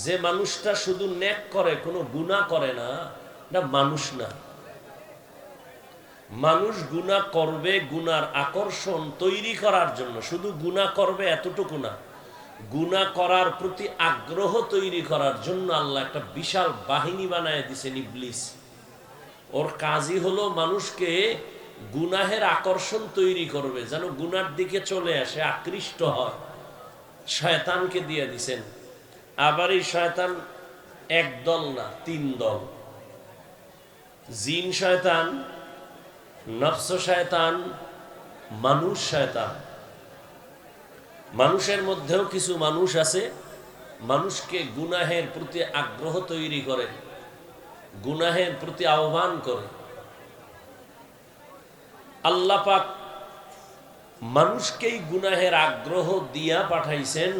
যে মানুষটা শুধু নেক করে কোনো গুনাহ করে না, এটা মানুষ না। মানুষ গুনাহ করবে গুনার আকর্ষণ তৈরি করার জন্য, শুধু গুনাহ করবে এতটুকু না, গুনাহ করার প্রতি আগ্রহ তৈরি করার জন্য আল্লাহ একটা বিশাল বাহিনী বানায় দিয়েছেন ইবলিস। ওর কাজই হলো মানুষকে গুনাহের আকর্ষণ তৈরি করবে, যেন গুনার দিকে চলে আসে, আকৃষ্ট হয়। শয়তানকে দিয়ে দিছেন। আবার এই শয়তান এক দল না, তিন দল। জিন শয়তান, নফস শয়তান, মানুষ শয়তান। মানুষের মধ্যেও কিছু মানুষ আছে মানুষকে গুনাহের প্রতি আগ্রহ তৈরি করে, গুনাহের প্রতি আহ্বান করে। আল্লাহ পাক মানুষকেই গুনাহের আগ্রহ দিয়া পাঠাইছেন,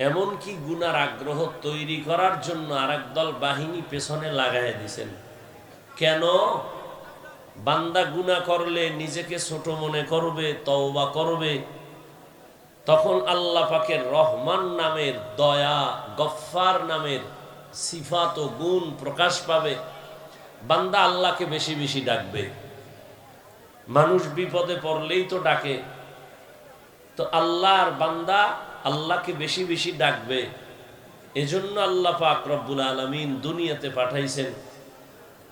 এমনকি গুনার আগ্রহ তৈরি করার জন্য আরেক দল বাহিনী পেছনে লাগাই দিয়েছেন। কেন? বান্দা গুনাহ করলে নিজেকে ছোট মনে করবে, তওবা করবে, তখন আল্লাহ পাকের রহমান নামের, দয়া গফফার নামের সিফাত ও গুণ প্রকাশ পাবে। বান্দা আল্লাহকে বেশি বেশি ডাকবে। মানুষ বিপদে পড়লেই তো ডাকে, তো আল্লাহর বান্দা আল্লাহকে বেশি বেশি ডাকবে। এজন্য আল্লাহ পাক রব্বুল আলামিন দুনিয়াতে পাঠাইছেন।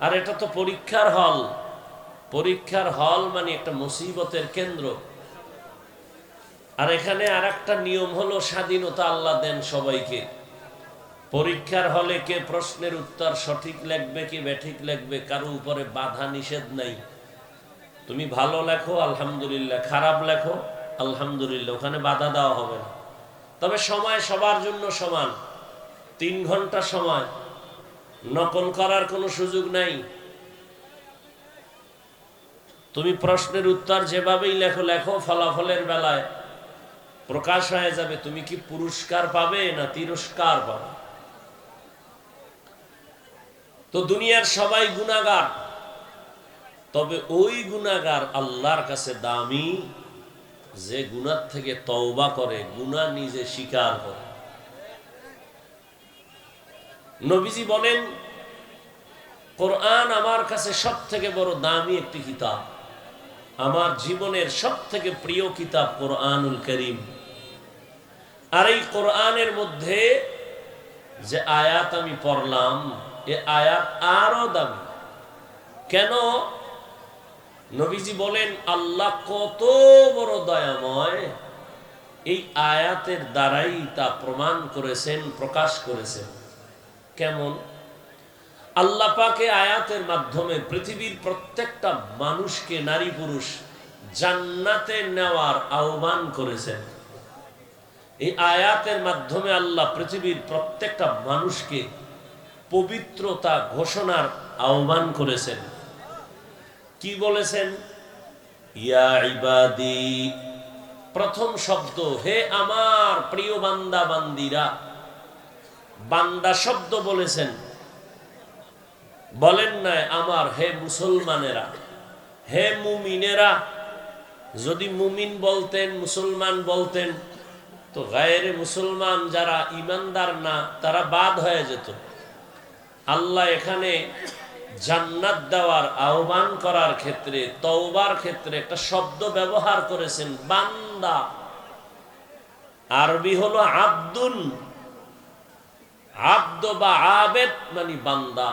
আর এটা তো পরীক্ষার হল। পরীক্ষার হল মানে একটা মুসিবতের কেন্দ্র। আর এখানে আর একটা নিয়ম হলো, স্বাধীনতা আল্লাহ দেন সবাইকে। পরীক্ষার হলে কে প্রশ্নের উত্তর সঠিক লিখবে, কি বেঠিক লিখবে, কারো উপরে বাধা নিষেধ নাই। তুমি ভালো লেখো আলহামদুলিল্লাহ, খারাপ লেখো আলহামদুলিল্লাহ, ওখানে বাধা দেওয়া হবে না। তবে সময় সবার জন্য সমান, 3 ঘন্টা সময়, নকল করার কোনো সুযোগ নাই। তুমি প্রশ্নের উত্তর যেভাবেই লেখো লেখো, ফলাফলের বেলায় প্রকাশ হয়ে যাবে তুমি কি পুরস্কার পাবে না তিরস্কার পাবে। তো দুনিয়ার সবাই গুনাহগার, তবে ওই গুনাহগার আল্লাহর কাছে দামি যে গুনাহ থেকে তওবা করে, গুনাহ নিজে স্বীকার করে। নবীজি বলেন, কোরআন আমার কাছে সব থেকে বড় দামি একটি কিতাব, আমার জীবনের সব থেকে প্রিয় কিতাব কোরআনুল কারীম। আর এই কোরআনের মধ্যে যে আয়াত আমি পড়লাম, এ আয়াত আরো দামি। কেন? নবীজি বলেন আল্লাহ কত বড় দয়াময়, এই আয়াতের দ্বারাই তা প্রমাণ করেছেন, প্রকাশ করেছেন। কেমন? আল্লাহ পাকে আয়াতের মাধ্যমে পৃথিবীর প্রত্যেকটা মানুষকে, নারী পুরুষ, জান্নাতে নেওয়ার আহ্বান করেছেন। এই আয়াতের মাধ্যমে আল্লাহ পৃথিবীর প্রত্যেকটা মানুষকে পবিত্রতা ঘোষণার আহ্বান করেছেন। কি বলেছেন? ইয়া ইবাদি, প্রথম শব্দ হে আমার প্রিয় বান্দা বান্দিরা। বান্দা শব্দ বলেছেন, বলেন নাই আমার হে মুসলমানেরা, হে মুমিনেরা। যদি মুমিন বলতেন, মুসলমান বলতেন, তো গায়রে মুসলমান যারা ইমানদার না তারা বাদ হয়ে যেত। আল্লাহ এখানে জান্নাত দেওয়ার আহ্বান করার ক্ষেত্রে, তওবার ক্ষেত্রে একটা শব্দ ব্যবহার করেছেন, বান্দা। আরবি হলো আব্দুন। আব্দ বা আবেদ মানে বান্দা।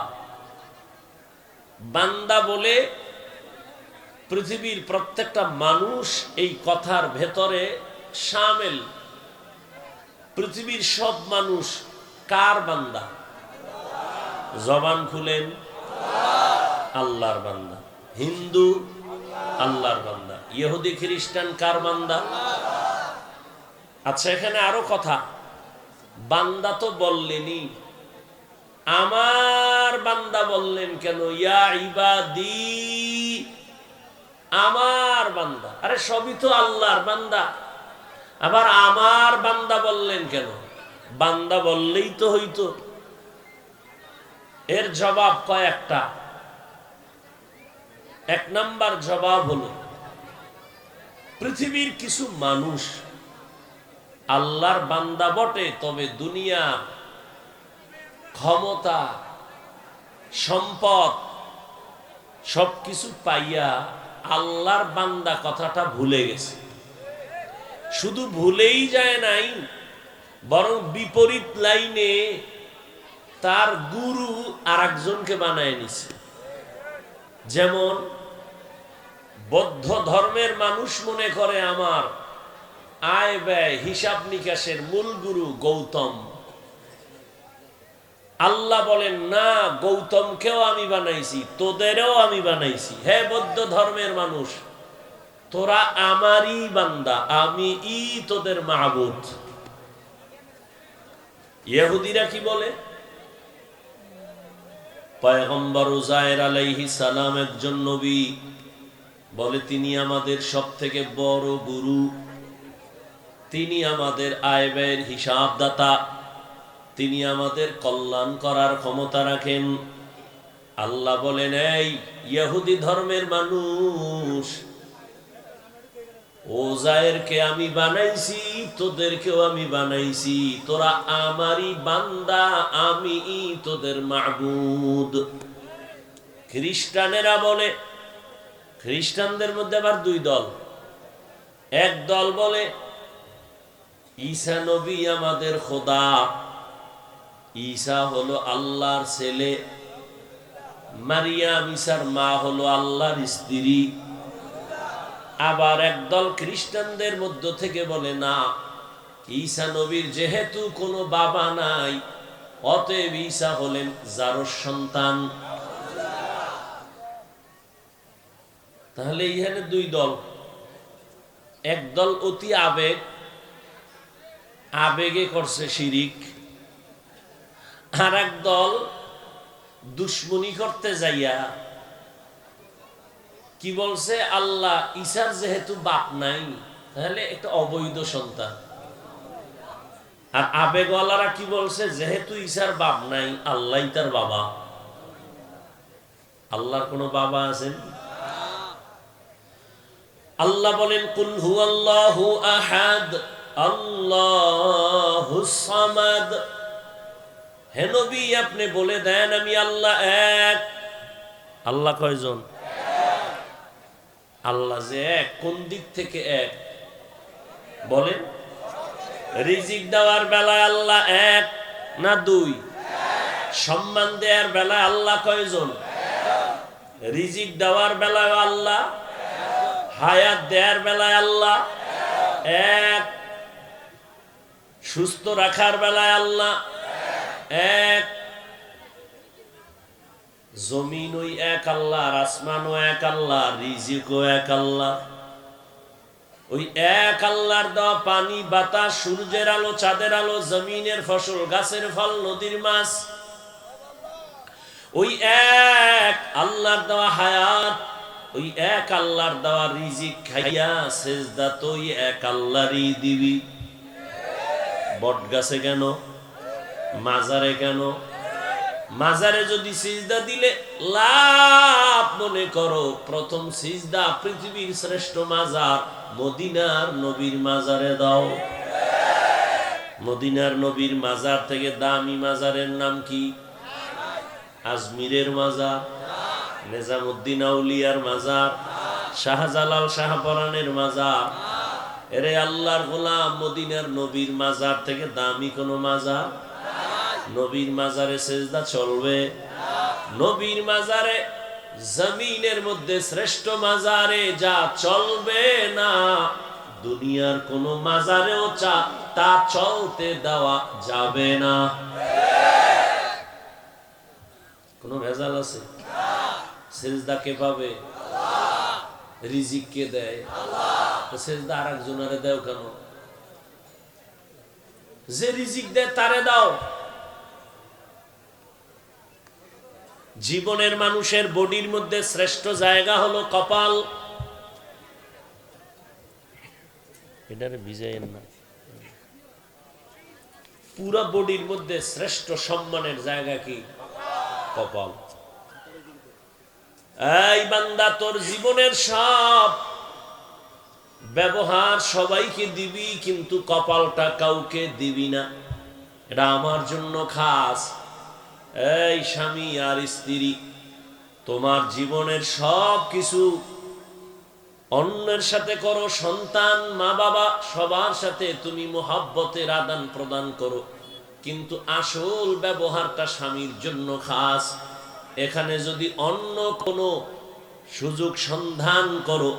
বান্দা বলে পৃথিবীর প্রত্যেকটা মানুষ এই কথার ভেতরে শামিল। পৃথিবীর সব মানুষ কার বান্দা? জবান খুলেন, আল্লাহর বান্দা। হিন্দু আল্লাহর বান্দা, ইহুদি খ্রিস্টান কার বান্দা? আচ্ছা, এখানে আরো কথা, বান্দা তো বললেনই, আমার বান্দা বললেন কেন? ইয়া ইবাদি, আমার বান্দা। আরে সবই তো আল্লাহর বান্দা, আবার আমার বান্দা বললেন কেন? বান্দা বললেই তো হইতো। এর জবাব কয়েকটা। 1 নাম্বার জবাব হলো, পৃথিবীর কিছু মানুষ আল্লাহর বান্দা বটে, তবে দুনিয়া, ক্ষমতা, সম্পদ সবকিছু পাইয়া আল্লাহর বান্দা কথাটা ভুলে গেছে। শুধু ভুলেই যায় নাই, বরং বিপরীত লাইনে তার গুরু আরেকজনকে বানায় নিছে। যেমন বৌদ্ধ ধর্মের মানুষ মনে করে আমার আয় ব্যয় হিসাব নিকাশের মূল গুরু গৌতম। আল্লাহ বলেন না, গৌতমকেও আমি বানাইছি, তোদেরও আমি বানাইছি। হে বৌদ্ধ ধর্মের মানুষ, তোরা আমারই বান্দা, আমি তোদের মাহবুদ। ইহুদিরা কি বলে? পয়গম্বর উজায়ের আলাইহিস সালাম একজন নবী, বলে তিনি আমাদের সবথেকে বড় গুরু, তিনি আমাদের আয় ব্যয়ের হিসাবদাতা, তিনি আমাদের কল্যাণ করার ক্ষমতা রাখেন। আল্লাহ বলেন, এই ইহুদি ধর্মের মানুষ, ওজায়েরকে আমি বানাইছি, তোদেরকেও আমি বানাইছি, তোরা আমারই বান্দা, আমি তোদের মাবুদ। খ্রিস্টানেরা বলে, খ্রিস্টানদের মধ্যে আবার দুই দল। এক দল বলে ঈসা নবী আমাদের খোদা, ঈসা হলো আল্লাহর ছেলে, মারিয়াম ঈসার মা হলো আল্লাহর স্ত্রী। আবার একদল খ্রিস্টানদের মধ্য থেকে বলে না, ঈসা নবীর যেহেতু কোনো বাবা নাই, অতএব ঈসা হলেন যারোর সন্তান। তাহলে এখানে দুই দল। একদল অতি আবেগে করছে শিরিক, আর এক দল দুশ্মনী করতে যাইয়া কি বলছে, আল্লাহ ঈসার যেহেতু বাপ নাই, তাহলে একটা অবৈধ সন্তান। আর আবেগওয়ালারা কি বলছে, যেহেতু ঈসার বাপ নাই, আল্লাহ তার বাবা। আল্লাহর কোনো বাবা আছেন? আল্লাহ বলেন, কুল হুয়াল্লাহু আহাদ আল্লাহুস সামাদ। হে নবী, আপনি বলে দেন আমি আল্লাহ এক। আল্লাহ কয়জন? আল্লাহ যে এক, কোন দিক থেকে এক বলেন? রিজিক দেওয়ার বেলায় আল্লাহ এক না দুই? সম্মান দেওয়ার বেলায় আল্লাহ কয়জন? রিজিক দেওয়ার বেলায় আল্লাহ, হায়াত দেওয়ার বেলায় আল্লাহ এক, সুস্থ রাখার বেলায় আল্লাহ এক। জমিন ওই এক আল্লাহ, আসমানও এক আল্লাহ, রিজিকও এক আল্লাহ। ওই এক আল্লাহর দেওয়া পানি, বাতাস, সূর্যের আলো, চাঁদের আলো, জমিনের ফসল, গাছের ফল, নদীর মাছ, ওই এক আল্লাহর দেওয়া হায়াত, ওই এক আল্লাহর দেওয়া রিজিক খাইয়া সেজদা তো ওই এক আল্লাহরই দিবি। বট গাছে কেন? মাজারে কেন? মাজারে যদি সিজদা দিলে লাভ মনে করো, প্রথম সিজদা পৃথিবীর শ্রেষ্ঠ মাজার মদিনার নবীর মাজারে দাও। মদিনার নবীর মাজার থেকে দামি মাজারের নাম কি? আজমিরের মাজার, নিজামুদ্দিন আউলিয়ার মাজার, শাহজালাল শাহপরানের মাজার। এরে আল্লাহর গোলাম, মদিনার নবীর মাজার থেকে দামি কোন মাজার? নবীর মাজারে সেজদা চলবে? নবীর মাজারে, জমিনের মধ্যে শ্রেষ্ঠ মাজারে যা চলবে না, দুনিয়ার কোন মাজারেও তা চলতে দেওয়া যাবে না। কোন ভেজাল আছে? সেজদা কে পাবে? রিজিক কে দেয়? সেজদা আর একজনের দেও কেন? যে রিজিক দেয় তারে দাও। জীবনের মানুষের বডির মধ্যে শ্রেষ্ঠ জায়গা হলো কপাল। এটারে বিজয়ের না, পুরো বডির মধ্যে শ্রেষ্ঠ সম্মানের জায়গা কি? কপাল। এই বান্দা, তোর জীবনের সব ব্যবহার সবাইকে দিবি, কিন্তু কপালটা কাউকে দিবি না, এটা আমার জন্য খাস। এই স্বামী আর স্ত্রী, তোমার জীবনের সব কিছু অন্যের সাথে করো, সন্তান, মা বাবা, সবার সাথে তুমি মোহাব্বতের আদান প্রদান করো, কিন্তু আসল ব্যবহারটা স্বামীর জন্য খাস। এখানে যদি অন্য কোনো সুযোগ সন্ধান করো,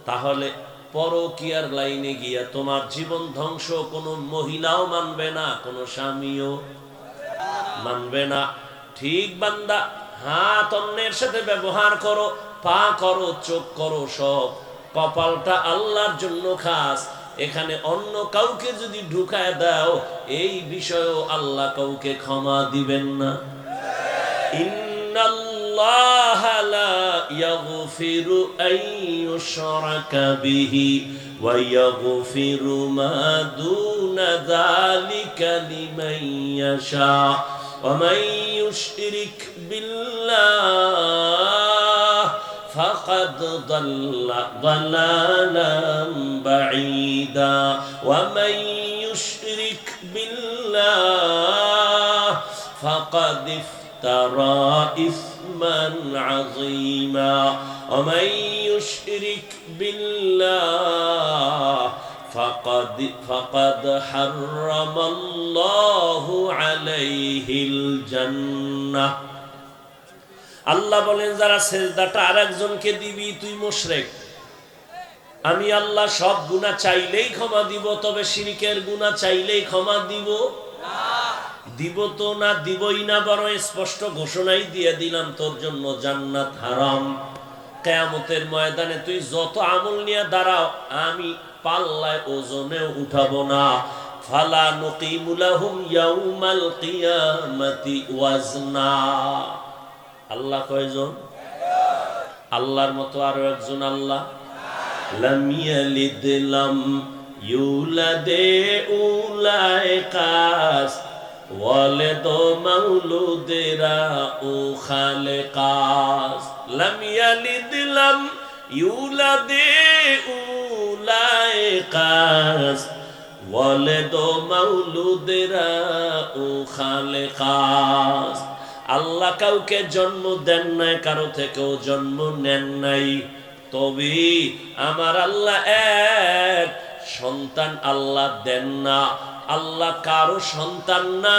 তাহলে পরকীয়ার লাইনে গিয়া তোমার জীবন ধ্বংস কোনো মহিলাও মানবে না, কোনো স্বামীও মানবে না। ঠিক বান্দা, হাত অন্যের সাথে ব্যবহার করো, পা করো, চোখ করো, সব কপালটা আল্লাহর জন্য খাস। এখানে অন্য কাউকে যদি ঢুকায় দাও, এই বিষয়েও আল্লাহ কাউকে ক্ষমা দিবেন না। ইন্নাল্লাহা লা ইয়াগফিরু আন ইউশরাকা বিহি ওয়া ইয়াগফিরু মা দুনা যালিকা লিমান ইয়াশা ওয়া মান ইউশরিক বিল্লাহ ফাকাদ দাল্লা দালালান বাঈদা ওয়া মান ইউশরিক বিল্লাহ ফাকাদ ترى إثما عظيما ومن يشرك بالله فقد حرم الله عليه الجنة। আল্লাহ বলেন, যারা সেজদাটা আরেকজনকে দিবি তুই মুশরিক। আমি আল্লাহ সব গুনাহ চাইলেই ক্ষমা দিব, তবে শিরকের গুনাহ চাইলেই ক্ষমা দিব দিব তো না, দিবই না, বড় স্পষ্ট ঘোষণাই দিয়ে দিলাম, তোর জন্য জান্নাত হারাম। কিয়ামতের ময়দানে তুই যত আমল নিয়ে দাঁড়াও, আমি পাল্লায় ওজনেও উঠাবো না। ফালা নুকিমু লাহুম ইয়াউমাল কিয়ামাতি ওয়াজনা। আল্লাহ কয়জন? আল্লাহর মতো আরো একজন আল্লাহ। লাম ইয়ালিদ লাম ইউলাদে উলাইকাস ওয়ালিদ মাউলুদেরা ও খালেকাস। লাম ইয়ালিদ লাম ইউলাদে উলাইকাস ওয়ালিদ মাউলুদেরা ও খালেকাস। আল্লাহ কাউকে জন্ম দেন নাই, কারো থেকেও জন্ম নেন নাই, তবে আমার আল্লাহ এক, সন্তান আল্লাহ দেন না। আল্লাহ কারো সন্তান না,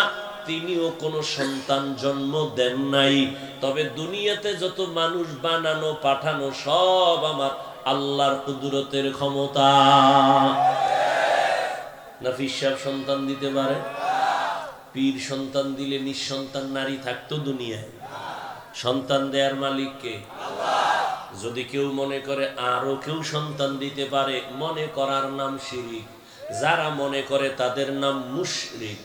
তিনিও কোনো সন্তান জন্ম দেন নাই। তবে দুনিয়াতে যত মানুষ বানানো পাঠানো সব আমার আল্লাহর কুদরতের ক্ষমতা। নাফিস সাহেব সন্তান দিতে পারে? পীর সন্তান দিলে নিঃসন্তান নারী থাকতো দুনিয়ায়? সন্তান দেয়ার মালিক কে? যদি কেউ মনে করে আরো কেউ সন্তান দিতে পারে, মনে করার নাম শিরিক। যারা মনে করে তাদের নাম মুশরিক।